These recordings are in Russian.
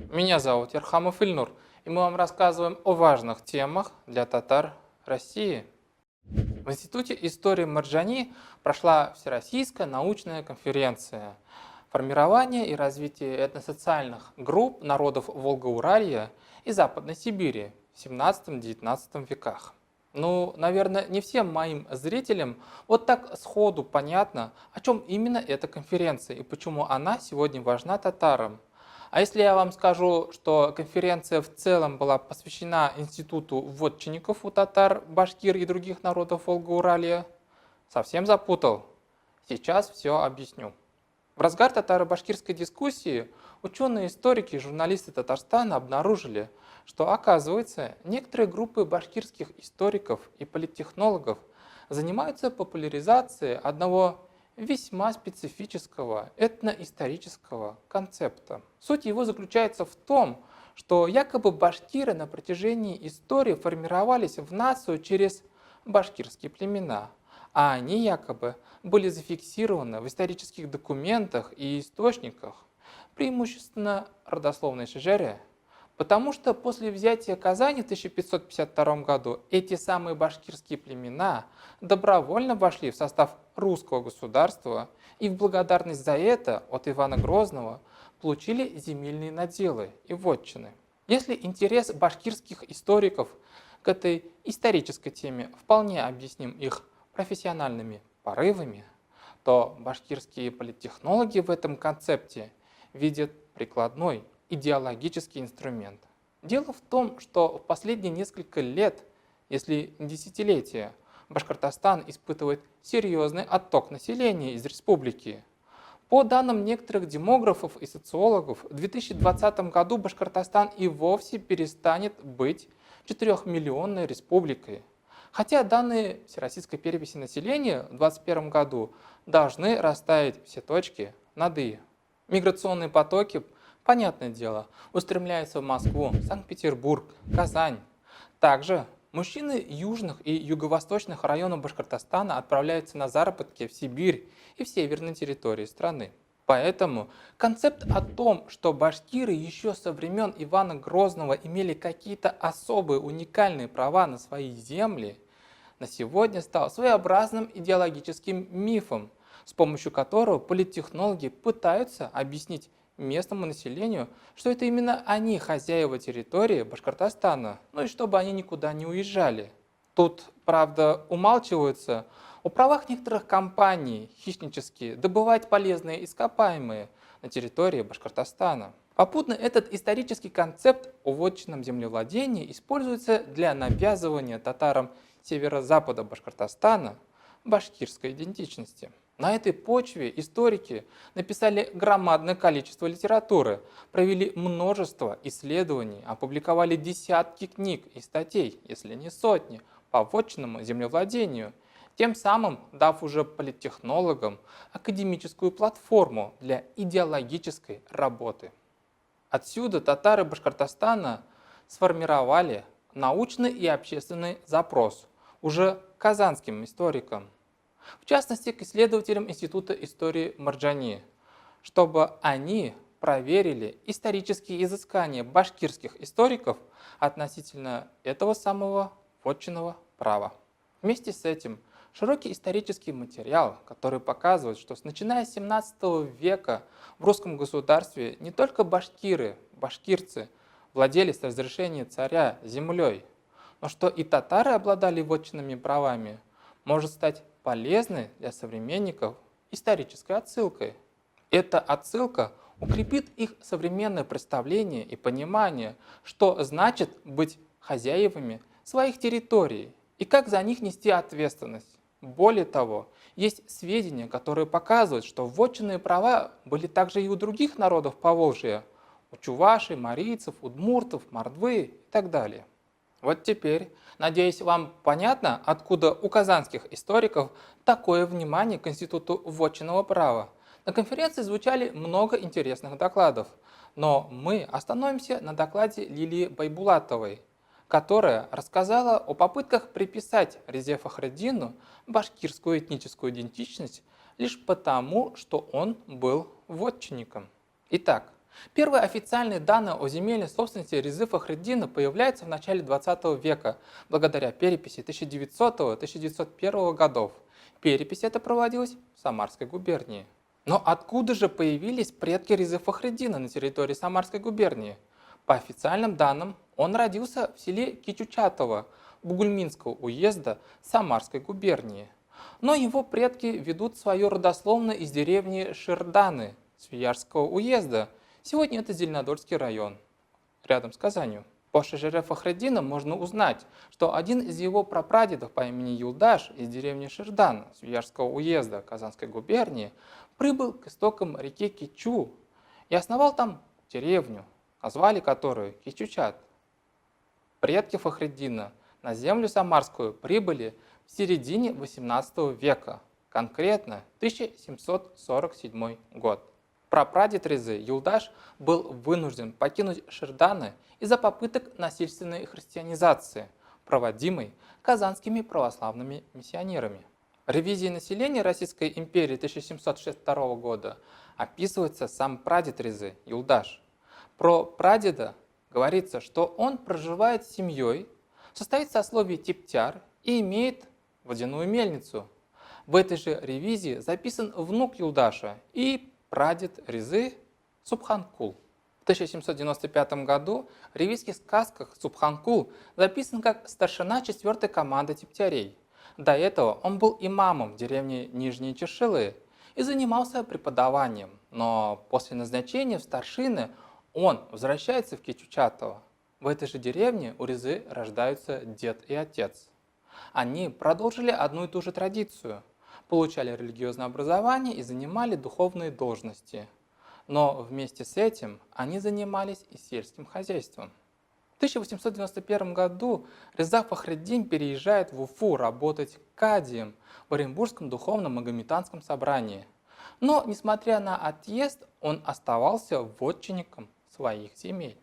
Меня зовут Ерхамов Ильнур, и мы вам рассказываем о важных темах для татар России. В Институте истории Марджани прошла Всероссийская научная конференция «Формирование и развитие этносоциальных групп народов Волга-Уралья и Западной Сибири в 17-19 веках». Ну, наверное, не всем моим зрителям вот так сходу понятно, о чем именно эта конференция и почему она сегодня важна татарам. А если я вам скажу, что конференция в целом была посвящена институту вотчинников у татар, башкир и других народов Волга-Уралья, совсем запутал? Сейчас все объясню. В разгар татаро-башкирской дискуссии ученые-историки и журналисты Татарстана обнаружили, что, оказывается, некоторые группы башкирских историков и политтехнологов занимаются популяризацией одного весьма специфического этноисторического концепта. Суть его заключается в том, что якобы башкиры на протяжении истории формировались в нацию через башкирские племена, а они якобы были зафиксированы в исторических документах и источниках, преимущественно родословной шежере, потому что после взятия Казани в 1552 году эти самые башкирские племена добровольно вошли в состав русского государства и в благодарность за это от Ивана Грозного получили земельные наделы и вотчины. Если интерес башкирских историков к этой исторической теме вполне объясним их профессиональными порывами, то башкирские политтехнологи в этом концепте видят прикладной идеологический инструмент. Дело в том, что в последние несколько лет, если не десятилетия, Башкортостан испытывает серьезный отток населения из республики. По данным некоторых демографов и социологов, в 2020 году Башкортостан и вовсе перестанет быть 4-миллионной республикой. Хотя данные Всероссийской переписи населения в 2021 году должны расставить все точки над «и». Миграционные потоки, понятное дело, устремляются в Москву, Санкт-Петербург, Казань. Также мужчины южных и юго-восточных районов Башкортостана отправляются на заработки в Сибирь и в северные территории страны. Поэтому концепт о том, что башкиры еще со времен Ивана Грозного имели какие-то особые уникальные права на свои земли, на сегодня стал своеобразным идеологическим мифом, с помощью которого политтехнологи пытаются объяснить местному населению, что это именно они хозяева территории Башкортостана, ну и чтобы они никуда не уезжали. Тут, правда, умалчиваются о правах некоторых компаний хищнически добывать полезные ископаемые на территории Башкортостана. Попутно этот исторический концепт о вотчинном землевладении используется для навязывания татарам северо-запада Башкортостана башкирской идентичности. На этой почве историки написали громадное количество литературы, провели множество исследований, опубликовали десятки книг и статей, если не сотни, по вотчинному землевладению, тем самым дав уже политтехнологам академическую платформу для идеологической работы. Отсюда татары Башкортостана сформировали научный и общественный запрос уже казанским историкам, в частности к исследователям Института истории Марджани, чтобы они проверили исторические изыскания башкирских историков относительно этого самого вотчинного права. Вместе с этим широкий исторический материал, который показывает, что начиная с 17 века в русском государстве не только башкиры, башкирцы владели с разрешения царя землей, но что и татары обладали вотчинными правами, может стать полезной для современников исторической отсылкой. Эта отсылка укрепит их современное представление и понимание, что значит быть хозяевами своих территорий и как за них нести ответственность. Более того, есть сведения, которые показывают, что вотчинные права были также и у других народов Поволжья, у чувашей, марийцев, удмуртов, мордвы и так далее. Вот теперь, надеюсь, вам понятно, откуда у казанских историков такое внимание к институту вотчинного права. На конференции звучали много интересных докладов, но мы остановимся на докладе Лилии Байбулатовой, которая рассказала о попытках приписать Резе Фахретдину башкирскую этническую идентичность лишь потому, что он был вотчинником. Итак, Первые официальные данные о земельной собственности Резы Фахретдина появляются в начале 20 века, благодаря переписи 1900-1901 годов. Перепись эта проводилась в Самарской губернии. Но откуда же появились предки Резы Фахретдина на территории Самарской губернии? По официальным данным, он родился в селе Кичучатово Бугульминского уезда Самарской губернии. Но его предки ведут свое родословно из деревни Шерданы Свиярского уезда. Сегодня это Зеленодольский район, рядом с Казанью. По Шажере Фахретдина можно узнать, что один из его прапрадедов по имени Юлдаш из деревни Шердан Свиярского уезда Казанской губернии прибыл к истокам реки Кичу и основал там деревню, назвали которую Кичучат. Предки Фахретдина на землю самарскую прибыли в середине XVIII века, конкретно 1747 год. Прапрадед Резы Юлдаш был вынужден покинуть Шерданы из-за попыток насильственной христианизации, проводимой казанскими православными миссионерами. В ревизии населения Российской империи 1762 года описывается сам прадед Резы Юлдаш. Про прадеда говорится, что он проживает с семьей, состоит в сословии типтяр и имеет водяную мельницу. В этой же ревизии записан внук Юлдаша и прадед Резы Субханкул. В 1795 году в ревизских сказках Субханкул записан как старшина 4-й команды типтярей. До этого он был имамом в деревне Нижние Чешилы и занимался преподаванием, но после назначения в старшины он возвращается в Кичучатово. В этой же деревне у Резы рождаются дед и отец. Они продолжили одну и ту же традицию, получали религиозное образование и занимали духовные должности. Но вместе с этим они занимались и сельским хозяйством. В 1891 году Реза Фахретдин переезжает в Уфу работать кадием в Оренбургском духовном магометанском собрании. Но, несмотря на отъезд, он оставался вотчинником своих земель.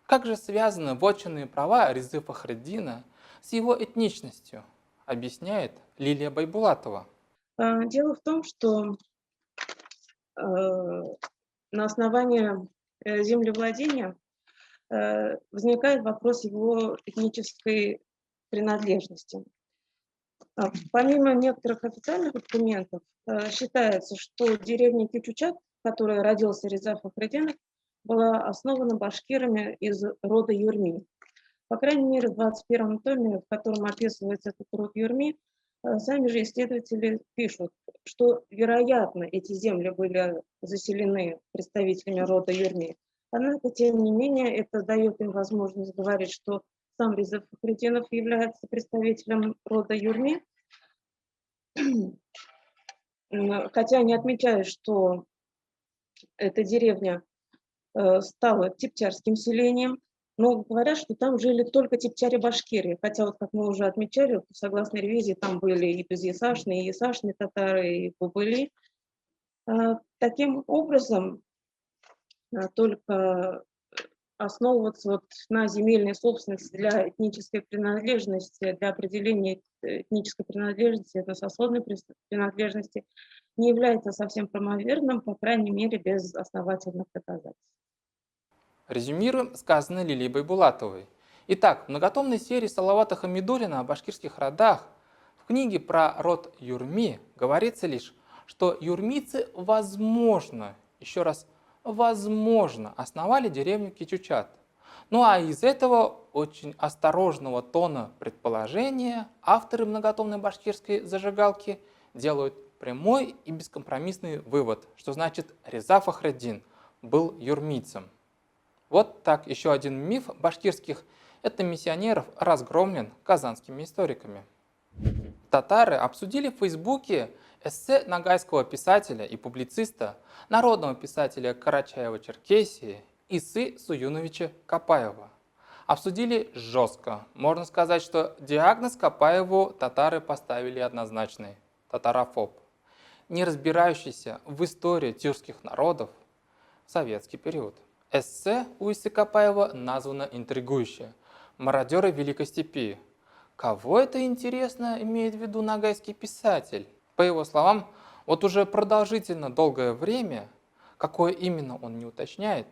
Как же связаны вотчинные права Резы Фахретдина с его этничностью, объясняет Лилия Байбулатова. Дело в том, что на основании землевладения возникает вопрос его этнической принадлежности. Помимо некоторых официальных документов, считается, что деревня Кичучат, в которой родился Реза Фахретдин, была основана башкирами из рода Юрми. По крайней мере, в 21 томе, в котором описывается этот род Юрми, сами же исследователи пишут, что, вероятно, эти земли были заселены представителями рода Юрми. Однако, тем не менее, это дает им возможность говорить, что сам Реза Фахретдинов является представителем рода Юрми. Хотя они отмечают, что эта деревня стала типтярским селением, но говорят, что там жили только типтяри-башкиры, хотя, вот как мы уже отмечали, согласно ревизии, там были и безъясашные, и ясашные татары, и бубыли. Таким образом, только основываться вот на земельной собственности для этнической принадлежности, для определения этнической принадлежности, этносословной принадлежности, не является совсем правомерным, по крайней мере, без основательных доказательств. Резюмируем сказанное Лилией Байбулатовой. Итак, в многотомной серии Салавата Хамидуллина о башкирских родах в книге про род Юрми говорится лишь, что юрмийцы, возможно, еще раз, возможно, основали деревню Кичучат. Ну а из этого очень осторожного тона предположения авторы многотомной башкирской зажигалки делают прямой и бескомпромиссный вывод, что значит Реза Фахретдин был юрмийцем. Вот так еще один миф башкирских этномиссионеров разгромлен казанскими историками. Татары обсудили в Фейсбуке эссе ногайского писателя и публициста, народного писателя Карачаева-Черкесии Исы Суюновича Капаева. Обсудили жестко. Можно сказать, что диагноз Капаеву татары поставили однозначный – татарофоб, не разбирающийся в истории тюркских народов в советский период. Эссе у Исы Капаева названо интригующе «Мародеры Великой Степи». Кого это, интересно, имеет в виду ногайский писатель? По его словам, вот уже продолжительно долгое время, какое именно он не уточняет,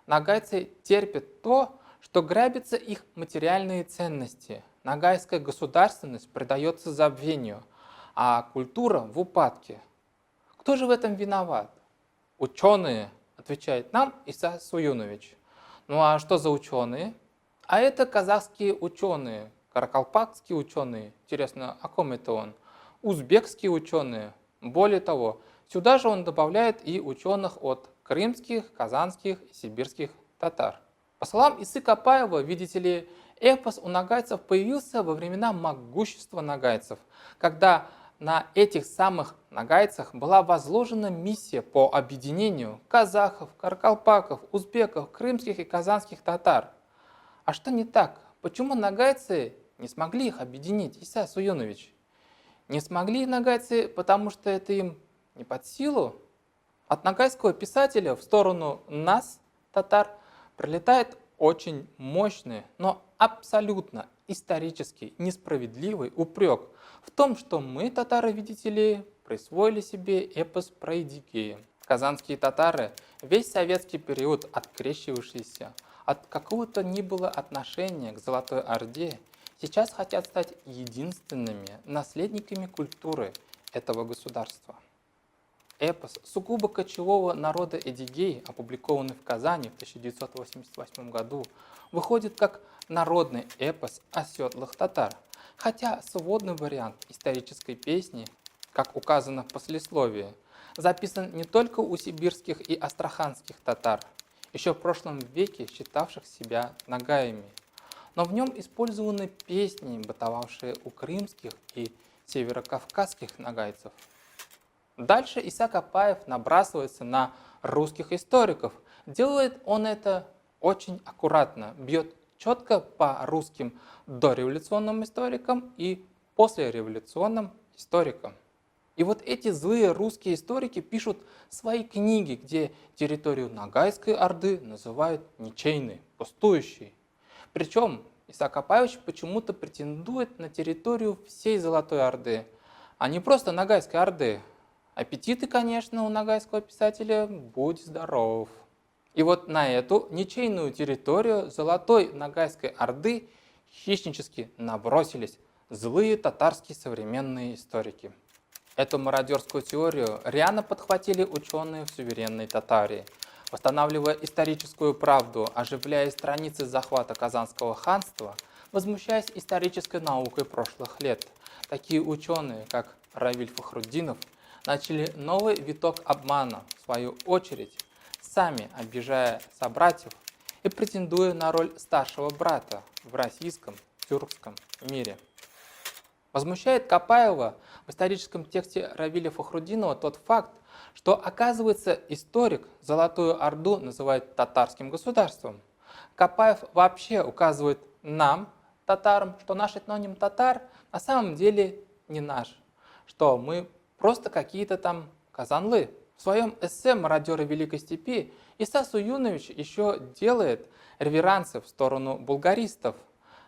нагайцы терпят то, что грабятся их материальные ценности. Нагайская государственность предается забвению, а культура в упадке. Кто же в этом виноват? Ученые, отвечает нам Иса Суюнович. Ну а что за ученые? А это казахские ученые, каракалпакские ученые. Интересно, о ком это он? Узбекские ученые. Более того, сюда же он добавляет и ученых от крымских, казанских и сибирских татар. По словам Исы Капаева, видите ли, эпос у нагайцев появился во времена могущества нагайцев, когда на этих самых нагайцах была возложена миссия по объединению казахов, каракалпаков, узбеков, крымских и казанских татар. А что не так? Почему нагайцы не смогли их объединить, Иса Суюнович? Не смогли нагайцы, потому что это им не под силу? От нагайского писателя в сторону нас, татар, прилетает очень мощный, но абсолютно исторически несправедливый упрек в том, что мы, татары, видите ли, присвоили себе эпос про Эдигея. Казанские татары, весь советский период, открещивавшиеся от какого-то ни было отношения к Золотой Орде, сейчас хотят стать единственными наследниками культуры этого государства. Эпос сугубо кочевого народа Эдигей, опубликованный в Казани в 1988 году, выходит как народный эпос оседлых татар, хотя сводный вариант исторической песни, как указано в послесловии, записан не только у сибирских и астраханских татар, еще в прошлом веке считавших себя нагаями, но в нем использованы песни, бытовавшие у крымских и северокавказских нагайцев. Дальше Иса Капаев набрасывается на русских историков. Делает он это очень аккуратно, бьет четко по русским дореволюционным историкам и послереволюционным историкам. И вот эти злые русские историки пишут свои книги, где территорию Ногайской Орды называют ничейной, пустующей. Причем Иса Капаевич почему-то претендует на территорию всей Золотой Орды, а не просто Ногайской Орды. Аппетиты, конечно, у ногайского писателя будь здоров. И вот на эту ничейную территорию Золотой Ногайской Орды хищнически набросились злые татарские современные историки. Эту мародерскую теорию рьяно подхватили ученые в суверенной Татарии, восстанавливая историческую правду, оживляя страницы захвата Казанского ханства, возмущаясь исторической наукой прошлых лет. Такие ученые, как Равиль Фахруддинов, начали новый виток обмана, в свою очередь, сами обижая собратьев и претендуя на роль старшего брата в российском тюркском мире. Возмущает Капаева в историческом тексте Равиля Фахруддинова тот факт, что, оказывается, историк Золотую Орду называет татарским государством. Капаев вообще указывает нам, татарам, что наш этноним татар на самом деле не наш, что мы просто какие-то там казанлы. В своем эссе «Мародеры Великой Степи» Иса Суюнович еще делает реверансы в сторону булгаристов.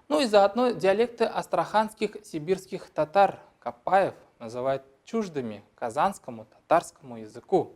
Ну и заодно диалекты астраханских сибирских татар Капаев называет чуждыми казанскому татарскому языку.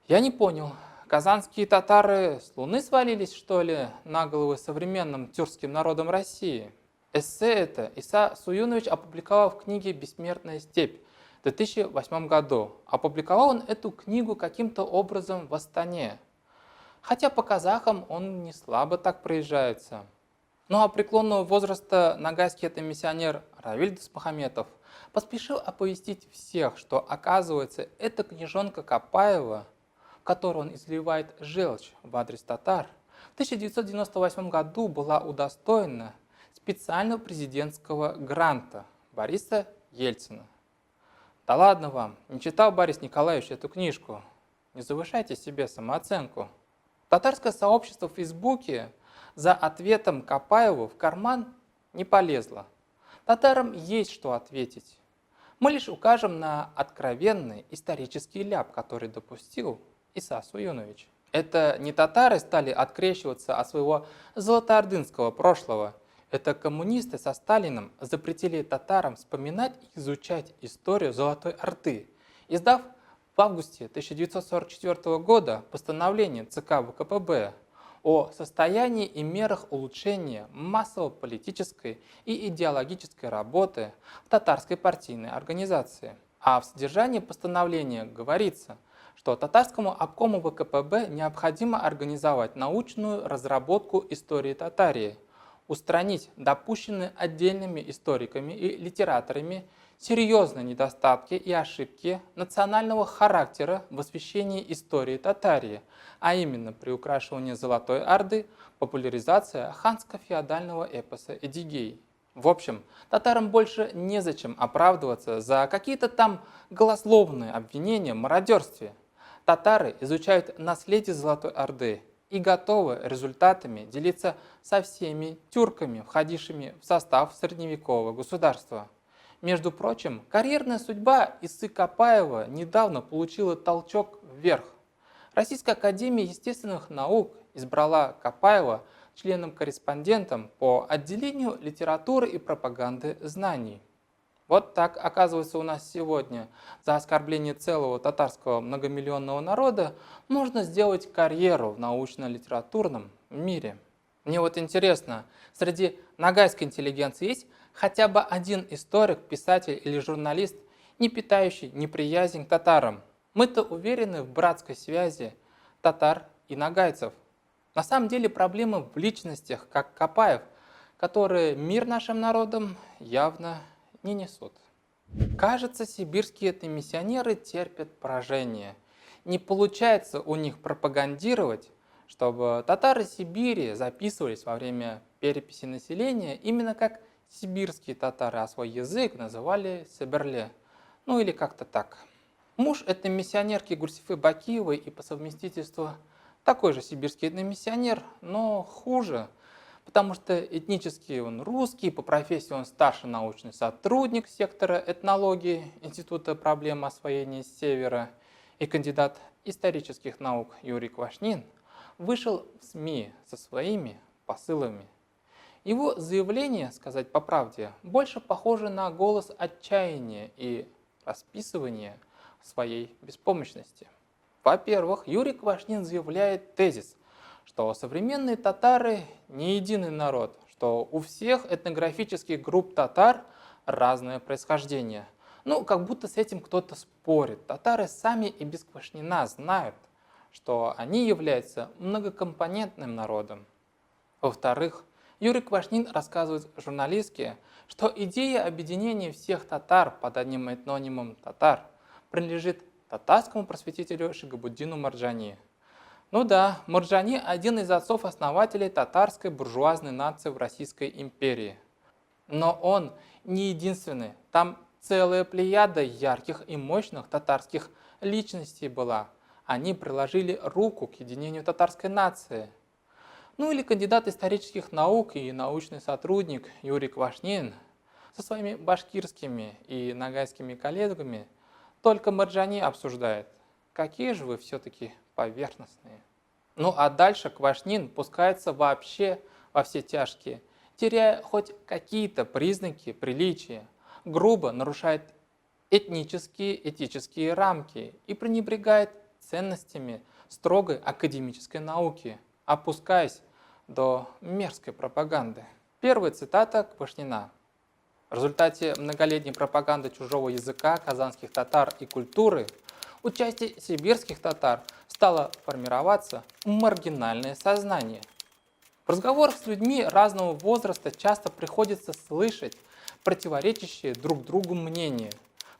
Я не понял, казанские татары с Луны свалились, что ли, на головы современным тюркским народам России? Эссе это Иса Суюнович опубликовал в книге «Бессмертная степь» в 2008 году. Опубликовал он эту книгу каким-то образом в Астане. Хотя по казахам он не слабо так проезжается. Ну а преклонного возраста ногайский этномиссионер Равиль Дусмухаметов поспешил оповестить всех, что, оказывается, эта книжонка Капаева, в которой он изливает желчь в адрес татар, в 1998 году была удостоена специального президентского гранта Бориса Ельцина. Да ладно вам, не читал Борис Николаевич эту книжку. Не завышайте себе самооценку. Татарское сообщество в Фейсбуке за ответом Капаеву в карман не полезло. Татарам есть что ответить. Мы лишь укажем на откровенный исторический ляп, который допустил Иса Суюнович. Это не татары стали открещиваться от своего золотоордынского прошлого. Это коммунисты со Сталиным запретили татарам вспоминать и изучать историю Золотой Орды, издав в августе 1944 года постановление ЦК ВКПБ о состоянии и мерах улучшения массово-политической и идеологической работы в татарской партийной организации. А в содержании постановления говорится, что татарскому обкому ВКПБ необходимо организовать научную разработку истории Татарии, устранить допущенные отдельными историками и литераторами серьезные недостатки и ошибки национального характера в освещении истории Татарии, а именно приукрашивание Золотой Орды, популяризация ханско-феодального эпоса Эдигей. В общем, татарам больше незачем оправдываться за какие-то там голословные обвинения в мародерстве. Татары изучают наследие Золотой Орды и готовы результатами делиться со всеми тюрками, входившими в состав средневекового государства. Между прочим, карьерная судьба Исы Копаева недавно получила толчок вверх. Российская академия естественных наук избрала Копаева членом-корреспондентом по отделению литературы и пропаганды знаний. Вот так, оказывается, у нас сегодня за оскорбление целого татарского многомиллионного народа можно сделать карьеру в научно-литературном мире. Мне вот интересно, среди ногайской интеллигенции есть хотя бы один историк, писатель или журналист, не питающий неприязнь к татарам? Мы-то уверены в братской связи татар и ногайцев. На самом деле проблема в личностях, как Копаев, которые мир нашим народам явно не несут. Кажется, сибирские этномиссионеры терпят поражение. Не получается у них пропагандировать, чтобы татары Сибири записывались во время переписи населения именно как сибирские татары, а свой язык называли Себерле. Ну или как-то так. Муж этномиссионерки Гурсифы Бакиевой и по совместительству такой же сибирский этномиссионер, но хуже, потому что этнически он русский, по профессии он старший научный сотрудник сектора этнологии Института проблем освоения Севера и кандидат исторических наук Юрий Квашнин вышел в СМИ со своими посылами. Его заявление, сказать по правде, больше похоже на голос отчаяния и расписывания своей беспомощности. Во-первых, Юрий Квашнин заявляет тезис, что современные татары не единый народ, что у всех этнографических групп татар разное происхождение. Ну, как будто с этим кто-то спорит. Татары сами и без Квашнина знают, что они являются многокомпонентным народом. Во-вторых, Юрий Квашнин рассказывает журналистке, что идея объединения всех татар под одним этнонимом татар принадлежит татарскому просветителю Шигабуддину Марджани. Ну да, Марджани – один из отцов-основателей татарской буржуазной нации в Российской империи. Но он не единственный. Там целая плеяда ярких и мощных татарских личностей была. Они приложили руку к единению татарской нации. Ну или кандидат исторических наук и научный сотрудник Юрий Квашнин со своими башкирскими и ногайскими коллегами только Марджани обсуждает. Какие же вы все-таки поверхностные. Ну а дальше Квашнин пускается вообще во все тяжкие, теряя хоть какие-то признаки приличия, грубо нарушает этнические, этические рамки и пренебрегает ценностями строгой академической науки, опускаясь до мерзкой пропаганды. Первая цитата Квашнина. В результате многолетней пропаганды чужого языка, казанских татар и культуры у части сибирских татар стало формироваться маргинальное сознание. В разговорах с людьми разного возраста часто приходится слышать противоречащие друг другу мнения.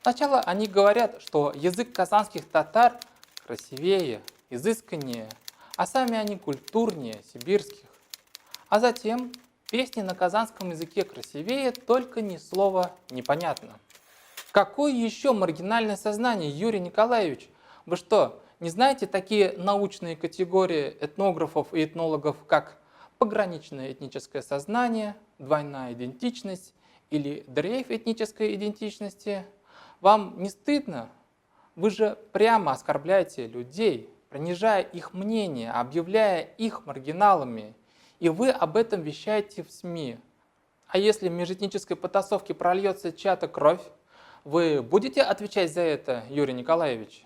Сначала они говорят, что язык казанских татар красивее, изысканнее, а сами они культурнее сибирских. А затем песни на казанском языке красивее, только ни слова непонятно. Какое еще маргинальное сознание, Юрий Николаевич? Вы что, не знаете такие научные категории этнографов и этнологов, как пограничное этническое сознание, двойная идентичность или дрейф этнической идентичности? Вам не стыдно? Вы же прямо оскорбляете людей, принижая их мнение, объявляя их маргиналами. И вы об этом вещаете в СМИ. А если в межэтнической потасовке прольется чья-то кровь, вы будете отвечать за это, Юрий Николаевич?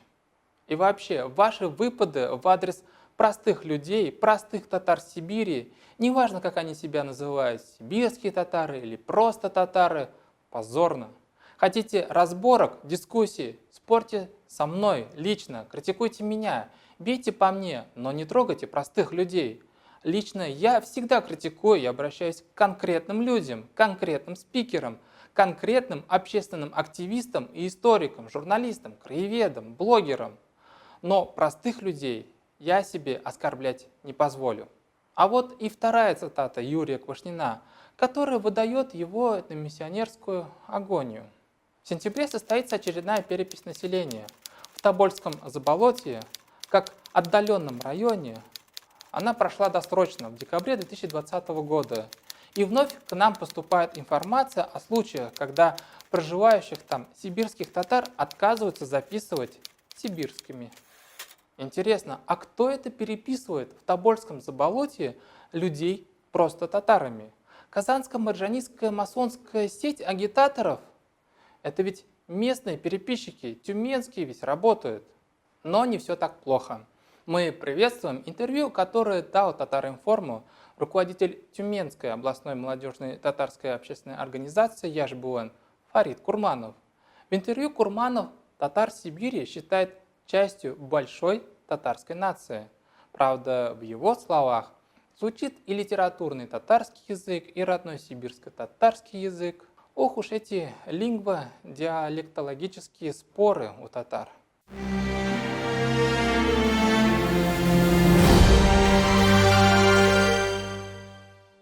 И вообще, ваши выпады в адрес простых людей, простых татар Сибири, неважно, как они себя называют, сибирские татары или просто татары, позорно. Хотите разборок, дискуссий, спорьте со мной лично, критикуйте меня, бейте по мне, но не трогайте простых людей. Лично я всегда критикую и обращаюсь к конкретным людям, конкретным спикерам, конкретным общественным активистам и историкам, журналистам, краеведам, блогерам. Но простых людей я себе оскорблять не позволю. А вот и вторая цитата Юрия Квашнина, которая выдает его этномиссионерскую агонию. В сентябре состоится очередная перепись населения. В Тобольском заболотье, как отдаленном районе, она прошла досрочно в декабре 2020 года. И вновь к нам поступает информация о случаях, когда проживающих там сибирских татар отказываются записывать сибирскими. Интересно, а кто это переписывает в Тобольском заболотье людей просто татарами? Казанско-маржанистская масонская сеть агитаторов? Это ведь местные переписчики, тюменские ведь работают. Но не все так плохо. Мы приветствуем интервью, которое дал Татар-Информу руководитель Тюменской областной молодежной татарской общественной организации Яшбуэн Фарид Курманов. В интервью Курманов татар Сибири считает частью большой татарской нации. Правда, в его словах звучит и литературный татарский язык, и родной сибирско-татарский язык. Ох уж эти лингводиалектологические споры у татар.